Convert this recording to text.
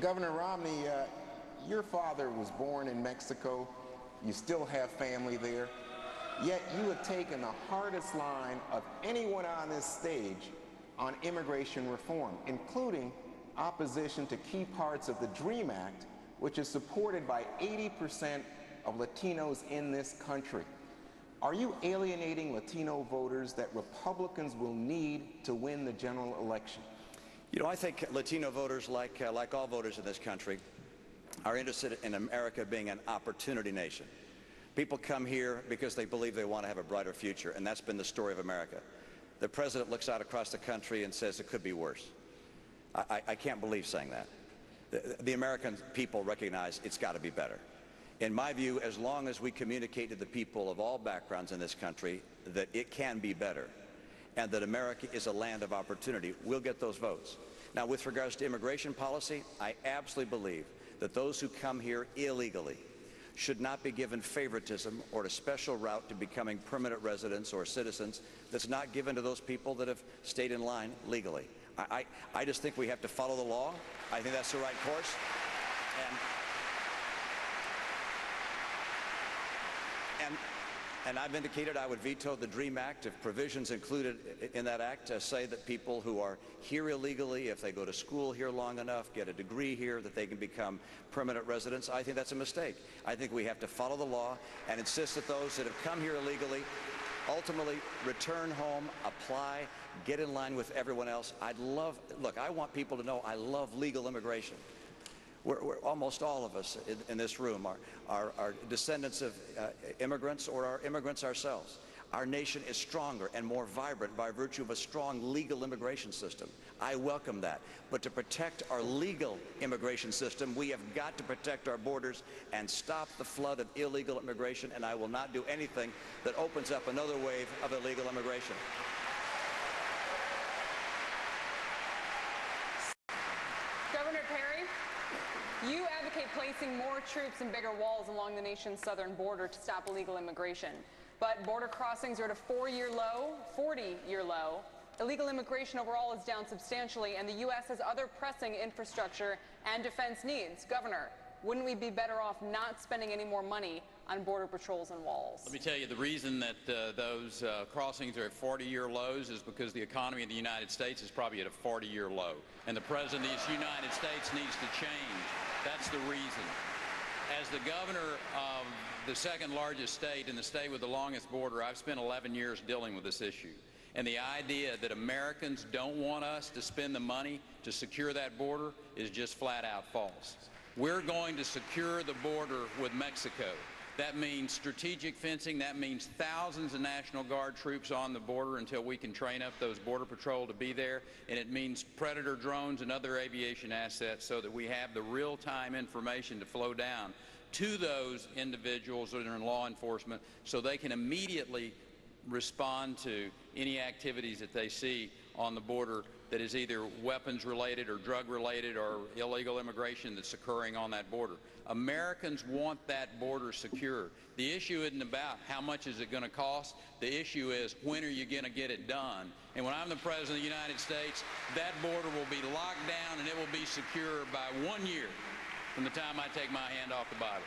Governor Romney, your father was born in Mexico. You still have family there. Yet you have taken the hardest line of anyone on this stage on immigration reform, including opposition to key parts of the DREAM Act, which is supported by 80% of Latinos in this country. Are you alienating Latino voters that Republicans will need to win the general election? You know, I think Latino voters, like all voters in this country, are interested in America being an opportunity nation. People come here because they believe they want to have a brighter future, and that's been the story of America. The president looks out across the country and says it could be worse. I can't believe saying that. The American people recognize it's got to be better. In my view, as long as we communicate to the people of all backgrounds in this country that it can be better and that America is a land of opportunity, we'll get those votes. Now, with regards to immigration policy, I absolutely believe that those who come here illegally should not be given favoritism or a special route to becoming permanent residents or citizens that's not given to those people that have stayed in line legally. I just think we have to follow the law. I think that's the right course. And I've indicated I would veto the DREAM Act if provisions included in that act say that people who are here illegally, if they go to school here long enough, get a degree here, that they can become permanent residents. I think that's a mistake. I think we have to follow the law and insist that those that have come here illegally ultimately return home, apply, get in line with everyone else. Look, I want people to know I love legal immigration. We're almost all of us in this room are descendants of immigrants or are immigrants ourselves. Our nation is stronger and more vibrant by virtue of a strong legal immigration system. I welcome that. But to protect our legal immigration system, we have got to protect our borders and stop the flood of illegal immigration, and I will not do anything that opens up another wave of illegal immigration. Governor Perry, you advocate placing more troops and bigger walls along the nation's southern border to stop illegal immigration. But border crossings are at a 40-year low. Illegal immigration overall is down substantially, and the U.S. has other pressing infrastructure and defense needs. Governor, wouldn't we be better off not spending any more money on border patrols and walls? Let me tell you, the reason that those crossings are at 40-year lows is because the economy of the United States is probably at a 40-year low, and the President of the United States needs to change. That's the reason. As the governor of the second largest state and the state with the longest border, I've spent 11 years dealing with this issue. And the idea that Americans don't want us to spend the money to secure that border is just flat out false. We're going to secure the border with Mexico. That means strategic fencing. That means thousands of National Guard troops on the border until we can train up those Border Patrol to be there. And it means Predator drones and other aviation assets so that we have the real-time information to flow down to those individuals that are in law enforcement so they can immediately respond to any activities that they see on the border that is either weapons related or drug related or illegal immigration that's occurring on that border. Americans want that border secure. The issue isn't about how much is it going to cost. The issue is when are you going to get it done. And when I'm the President of the United States, that border will be locked down and it will be secure by 1 year from the time I take my hand off the Bible.